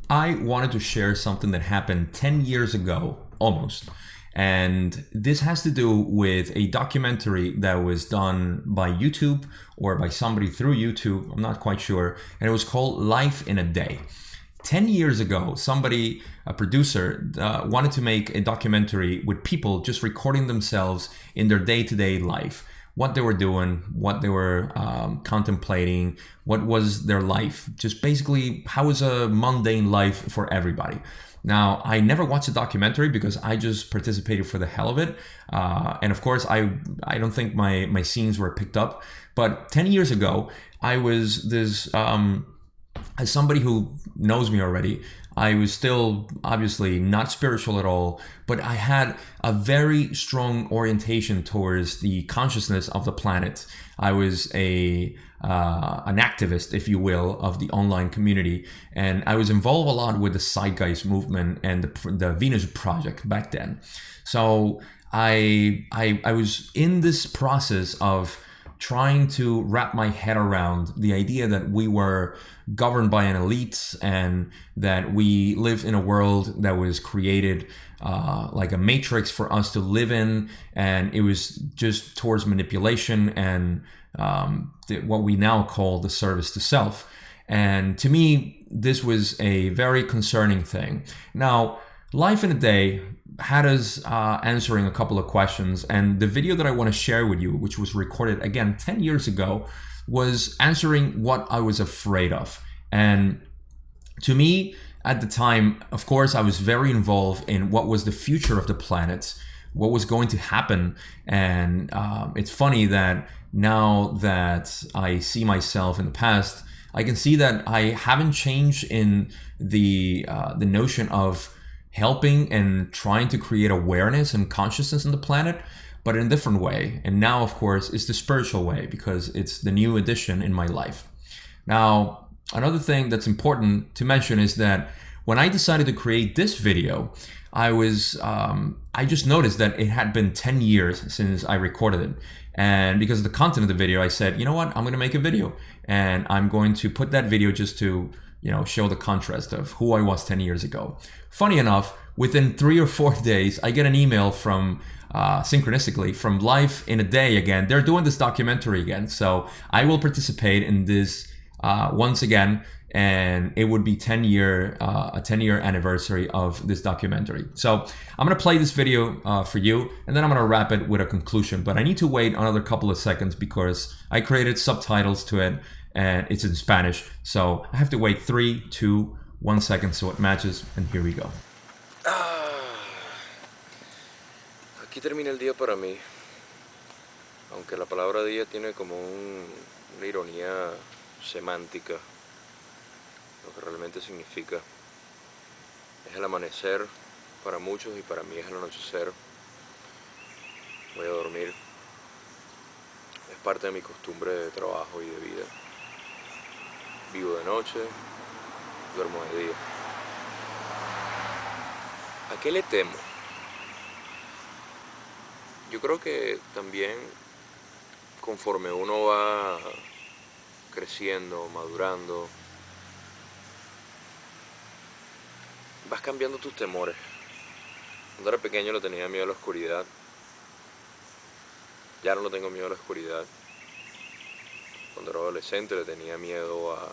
I wanted to share something that happened 10 years ago, almost. And this has to do with a documentary that was done by YouTube or by somebody through YouTube. I'm not quite sure. And it was called Life in a Day. 10 years ago, somebody, a producer, wanted to make a documentary with people just recording themselves in their day to day life, what they were doing, what they were contemplating, what was their life, just basically how was a mundane life for everybody. Now, I never watched the documentary because I just participated for the hell of it. And of course, I don't think my scenes were picked up. But 10 years ago, I was this, as somebody who knows me already, I was still obviously not spiritual at all, but I had a very strong orientation towards the consciousness of the planet. I was an activist, if you will, of the online community, and I was involved a lot with the Zeitgeist movement and the Venus Project back then. So I was in this process of trying to wrap my head around the idea that we were governed by an elite and that we lived in a world that was created like a matrix for us to live in, and it was just towards manipulation and what we now call the service to self. And to me, this was a very concerning thing. Now, Life in a Day had us answering a couple of questions, and the video that I want to share with you, which was recorded again 10 years ago, was answering what I was afraid of. And to me, at the time, of course, I was very involved in what was the future of the planet, what was going to happen. And it's funny that now that I see myself in the past, I can see that I haven't changed in the notion of helping and trying to create awareness and consciousness in the planet, but in a different way. And now, of course, it's the spiritual way because it's the new addition in my life. Now, another thing that's important to mention is that when I decided to create this video, I just noticed that it had been 10 years since I recorded it. And because of the content of the video, I said, you know what, I'm going to make a video, and I'm going to put that video just to show the contrast of who I was 10 years ago. Funny enough, within 3 or 4 days, I get an email from, synchronistically, from Life in a Day again. They're doing this documentary again. So I will participate in this once again, and it would be a 10-year anniversary of this documentary. So I'm gonna play this video for you, and then I'm gonna wrap it with a conclusion. But I need to wait another couple of seconds because I created subtitles to it, and it's in Spanish. So I have to wait 3, 2, 1 second so it matches, and here we go. Aquí termina el día para mí, aunque la palabra día tiene como una ironía semántica. Lo que realmente significa es el amanecer para muchos y para mí es el anochecer. Voy a dormir, es parte de mi costumbre de trabajo y de vida. Vivo de noche, duermo de día. ¿A qué le temo? Yo creo que también conforme uno va creciendo, madurando, vas cambiando tus temores. Cuando era pequeño le tenía miedo a la oscuridad. Ya no le tengo miedo a la oscuridad. Cuando era adolescente le tenía miedo a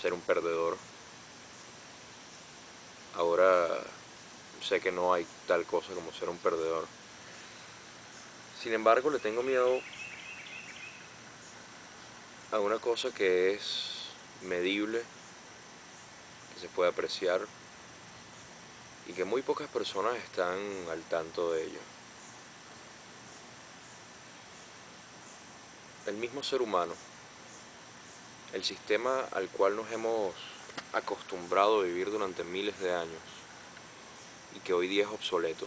ser un perdedor. Ahora sé que no hay tal cosa como ser un perdedor. Sin embargo, le tengo miedo a una cosa que es medible, que se puede apreciar y que muy pocas personas están al tanto de ello. El mismo ser humano, el sistema al cual nos hemos acostumbrado a vivir durante miles de años y que hoy día es obsoleto.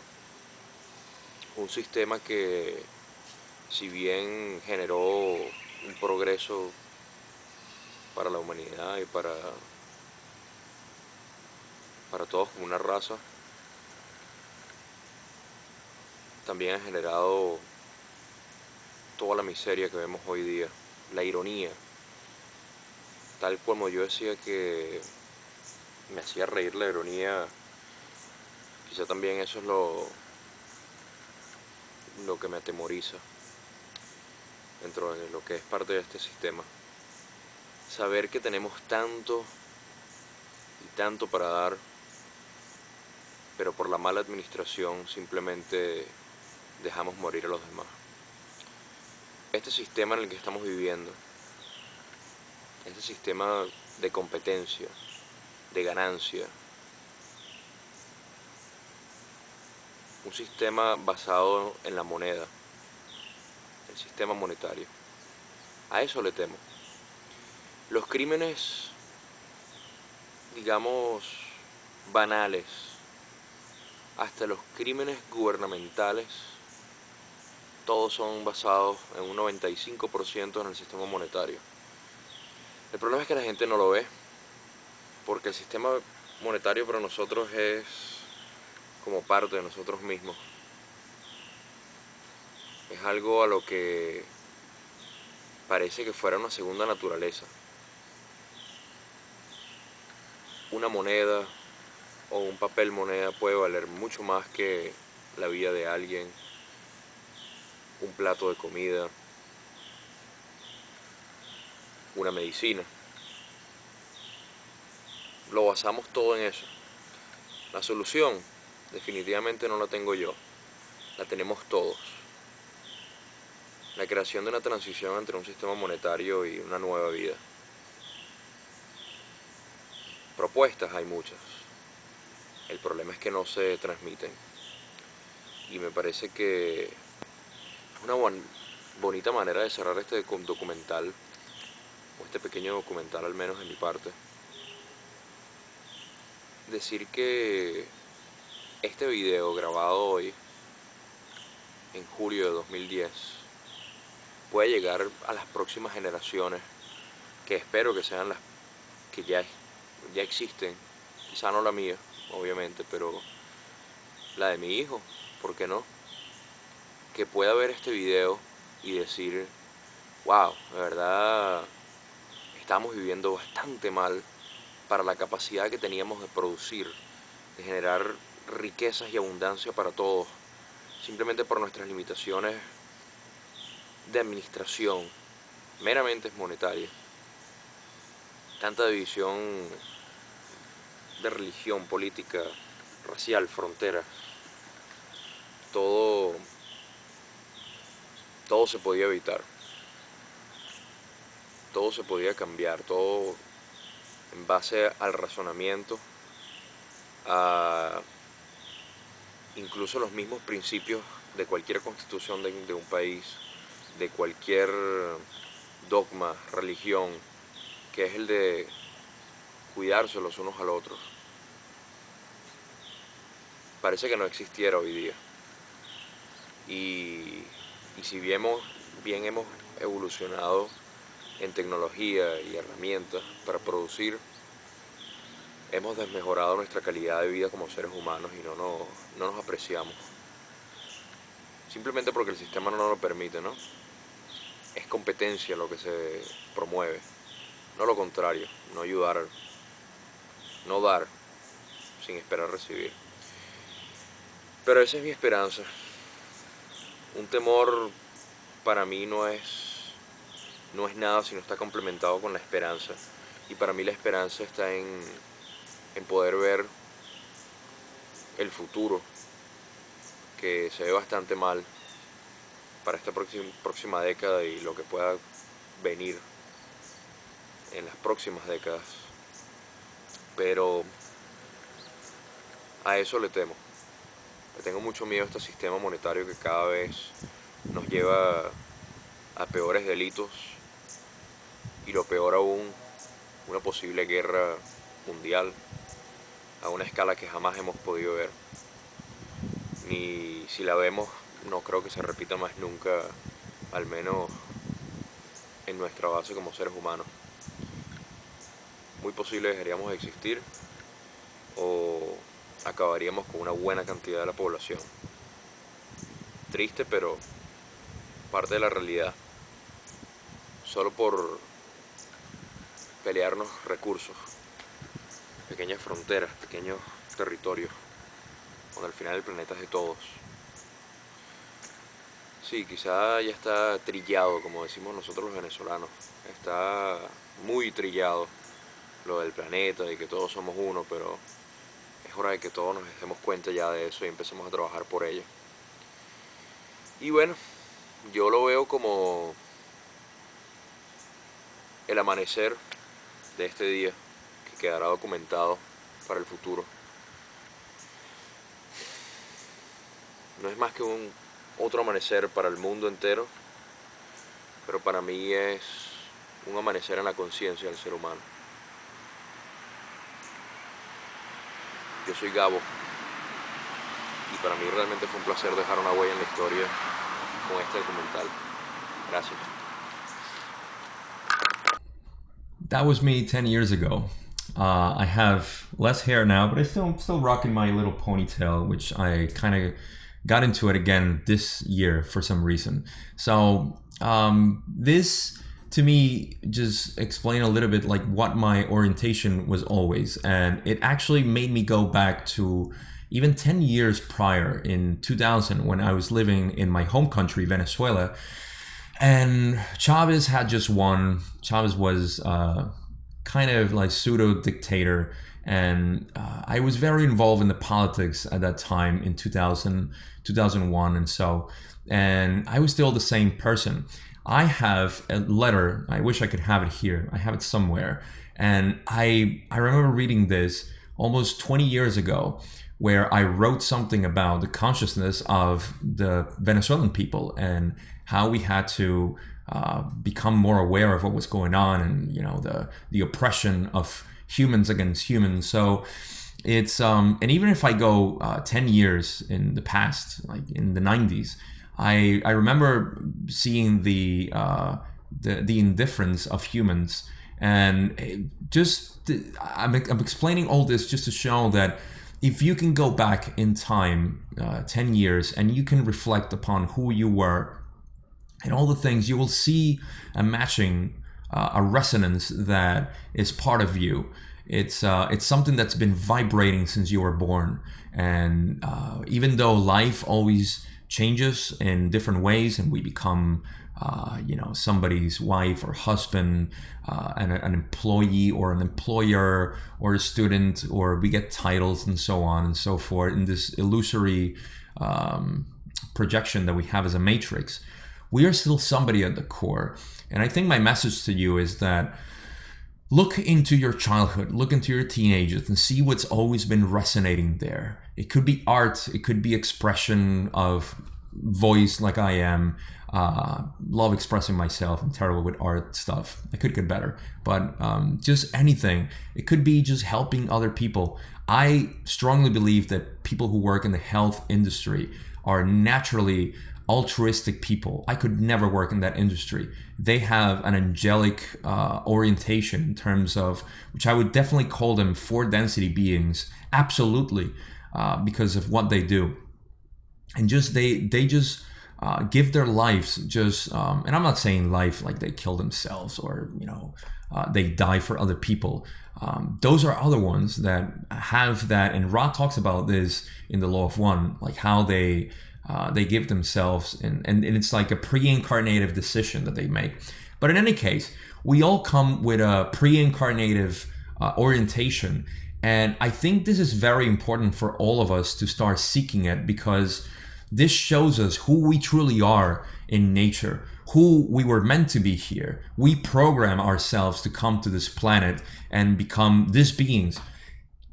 Un sistema que, si bien generó un progreso para la humanidad y para todos como una raza, también ha generado toda la miseria que vemos hoy día, la ironía. Tal como yo decía que me hacía reír la ironía. Quizá también eso es lo que me atemoriza dentro de lo que es parte de este sistema. Saber que tenemos tanto y tanto para dar, pero por la mala administración simplemente dejamos morir a los demás. Este sistema en el que estamos viviendo, este sistema de competencia, de ganancia, un sistema basado en la moneda, el sistema monetario, a eso le temo. Los crímenes, digamos, banales, hasta los crímenes gubernamentales, todos son basados en un 95% en el sistema monetario. El problema es que la gente no lo ve, porque el sistema monetario para nosotros es como parte de nosotros mismos. Es algo a lo que parece que fuera una segunda naturaleza. Una moneda o un papel moneda puede valer mucho más que la vida de alguien, un plato de comida, una medicina. Lo basamos todo en eso. La solución definitivamente no la tengo yo, la tenemos todos. La creación de una transición entre un sistema monetario y una nueva vida. Propuestas hay muchas. El problema es que no se transmiten. Y me parece que una bonita manera de cerrar este documental, o este pequeño documental al menos de mi parte, decir que este video grabado hoy, en julio de 2010, puede llegar a las próximas generaciones, que espero que sean las que ya existen, quizá no la mía, obviamente, pero la de mi hijo, ¿por qué no? Que pueda ver este video y decir, wow, de verdad estamos viviendo bastante mal para la capacidad que teníamos de producir, de generar riquezas y abundancia para todos, simplemente por nuestras limitaciones de administración, meramente monetaria. Tanta división de religión, política, racial, fronteras, todo, todo se podía evitar, todo se podía cambiar, todo en base al razonamiento, a incluso los mismos principios de cualquier constitución de un país, de cualquier dogma, religión, que es el de cuidarse los unos a los otros. Parece que no existiera hoy día. Y si bien hemos evolucionado en tecnología y herramientas para producir, hemos desmejorado nuestra calidad de vida como seres humanos y no nos apreciamos. Simplemente porque el sistema no nos lo permite, ¿no? Es competencia lo que se promueve, no lo contrario, no ayudar, no dar sin esperar recibir. Pero esa es mi esperanza. Un temor para mí no es nada si no está complementado con la esperanza. Y para mí la esperanza está en poder ver el futuro, que se ve bastante mal para esta próxima década y lo que pueda venir en las próximas décadas. Pero a eso le temo. Le tengo mucho miedo a este sistema monetario que cada vez nos lleva a peores delitos y lo peor aún, una posible guerra mundial a una escala que jamás hemos podido ver. Ni si la vemos, no creo que se repita más nunca, al menos en nuestra base como seres humanos. Muy posible dejaríamos de existir o acabaríamos con una buena cantidad de la población. Triste, pero parte de la realidad. Solo por pelearnos recursos. pequeñas fronteras, pequeños territorios, cuando al final el planeta es de todos. Sí, quizá ya está trillado, como decimos nosotros los venezolanos, está muy trillado lo del planeta, de que todos somos uno, pero es hora de que todos nos demos cuenta ya de eso y empecemos a trabajar por ello. Y bueno, yo lo veo como el amanecer de este día, que quedará documentado para el futuro. No es más que un otro amanecer para el mundo entero, pero para mí es un amanecer en la conciencia del ser humano. Yo soy Gabo y para mí realmente fue un placer dejar una huella en la historia con este documental. Gracias. That was me 10 years ago. I have less hair now, but I'm still rocking my little ponytail, which I kind of got into it again this year for some reason. So this to me just explain a little bit like what my orientation was always, and it actually made me go back to even 10 years prior in 2000 when I was living in my home country, Venezuela. And Chavez had just won. Chavez was kind of like pseudo dictator, and I was very involved in the politics at that time in 2000, 2001, and I was still the same person. I have a letter. I wish I could have it here. I have it somewhere, and I remember reading this almost 20 years ago, where I wrote something about the consciousness of the Venezuelan people and how we had to become more aware of what was going on, and the oppression of humans against humans. So it's and even if I go 10 years in the past, like in the 90s, I remember seeing the indifference of humans, and I'm explaining all this just to show that if you can go back in time 10 years and you can reflect upon who you were and all the things, you will see a matching, a resonance that is part of you. It's something that's been vibrating since you were born, and even though life always changes in different ways, and we become somebody's wife or husband, an employee or an employer or a student, or we get titles and so on and so forth in this illusory projection that we have as a matrix, we are still somebody at the core. And I think my message to you is that look into your childhood, look into your teenagers, and see what's always been resonating there. It could be art, it could be expression of voice, like I am. Love expressing myself. I'm terrible with art stuff. I could get better, but just anything. It could be just helping other people. I strongly believe that people who work in the health industry are naturally altruistic people. I could never work in that industry. They have an angelic orientation in terms of, which I would definitely call them four density beings, absolutely, because of what they do. And just they just give their lives just, and I'm not saying life like they kill themselves or, they die for other people. Those are other ones that have that, and Ra talks about this in the Law of One, like how they give themselves, and it's like a pre-incarnative decision that they make. But in any case, we all come with a pre-incarnative orientation, and I think this is very important for all of us to start seeking it, because this shows us who we truly are in nature, who we were meant to be here. We program ourselves to come to this planet and become these beings.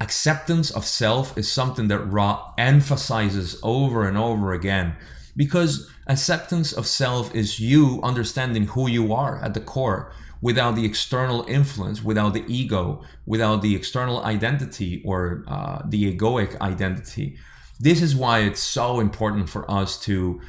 Acceptance of self is something that Ra emphasizes over and over again, because acceptance of self is you understanding who you are at the core, without the external influence, without the ego, without the external identity or the egoic identity. This is why it's so important for us to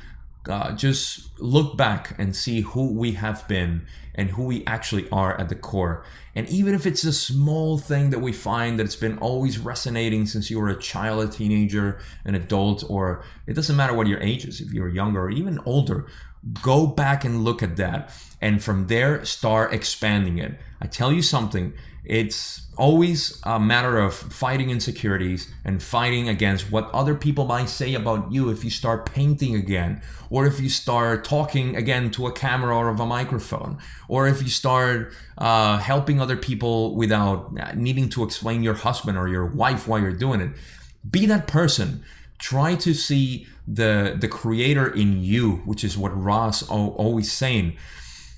just look back and see who we have been and who we actually are at the core. And even if it's a small thing that we find that it's been always resonating since you were a child, a teenager, an adult, or it doesn't matter what your age is, if you're younger or even older, Go back and look at that. And from there, start expanding it. I tell you something, it's always a matter of fighting insecurities and fighting against what other people might say about you if you start painting again, or if you start talking again to a camera or of a microphone, or if you start helping other people without needing to explain your husband or your wife why you're doing it. Be that person. Try to see the creator in you, which is what Ross always saying.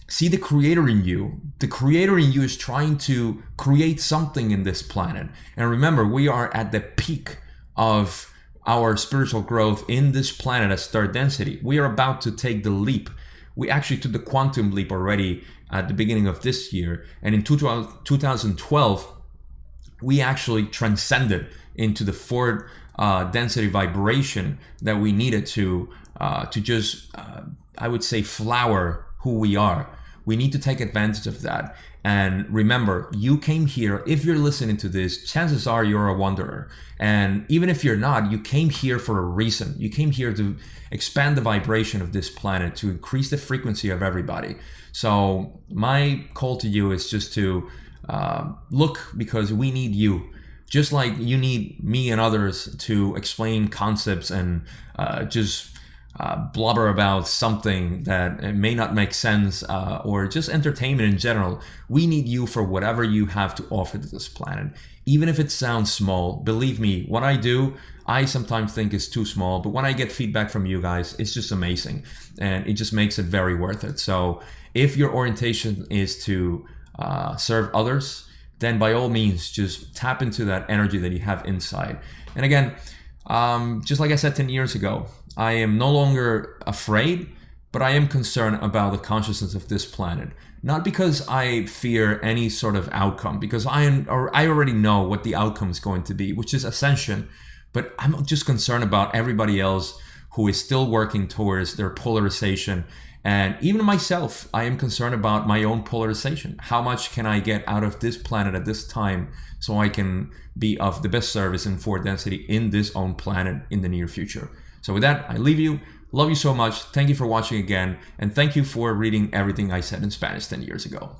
See the creator in you. The creator in you is trying to create something in this planet. And remember, we are at the peak of our spiritual growth in this planet as third density. We are about to take the leap. We actually took the quantum leap already at the beginning of this year. And in 2012, we actually transcended into the fourth density vibration that we needed to just, I would say, flower who we are. We need to take advantage of that. And remember, you came here. If you're listening to this, chances are you're a wanderer. And even if you're not, you came here for a reason. You came here to expand the vibration of this planet, to increase the frequency of everybody. So my call to you is just to look, because we need you. Just like you need me and others to explain concepts and just blubber about something that may not make sense, or just entertainment in general. We need you for whatever you have to offer to this planet. Even if it sounds small, believe me, what I do, I sometimes think is too small, but when I get feedback from you guys, it's just amazing. And it just makes it very worth it. So if your orientation is to serve others, then by all means, just tap into that energy that you have inside. And again, just like I said 10 years ago, I am no longer afraid, but I am concerned about the consciousness of this planet. Not because I fear any sort of outcome, because I already know what the outcome is going to be, which is ascension. But I'm just concerned about everybody else who is still working towards their polarization. And even myself, I am concerned about my own polarization. How much can I get out of this planet at this time so I can be of the best service in fourth density in this own planet in the near future? So with that, I leave you. Love you so much. Thank you for watching again. And thank you for reading everything I said in Spanish 10 years ago.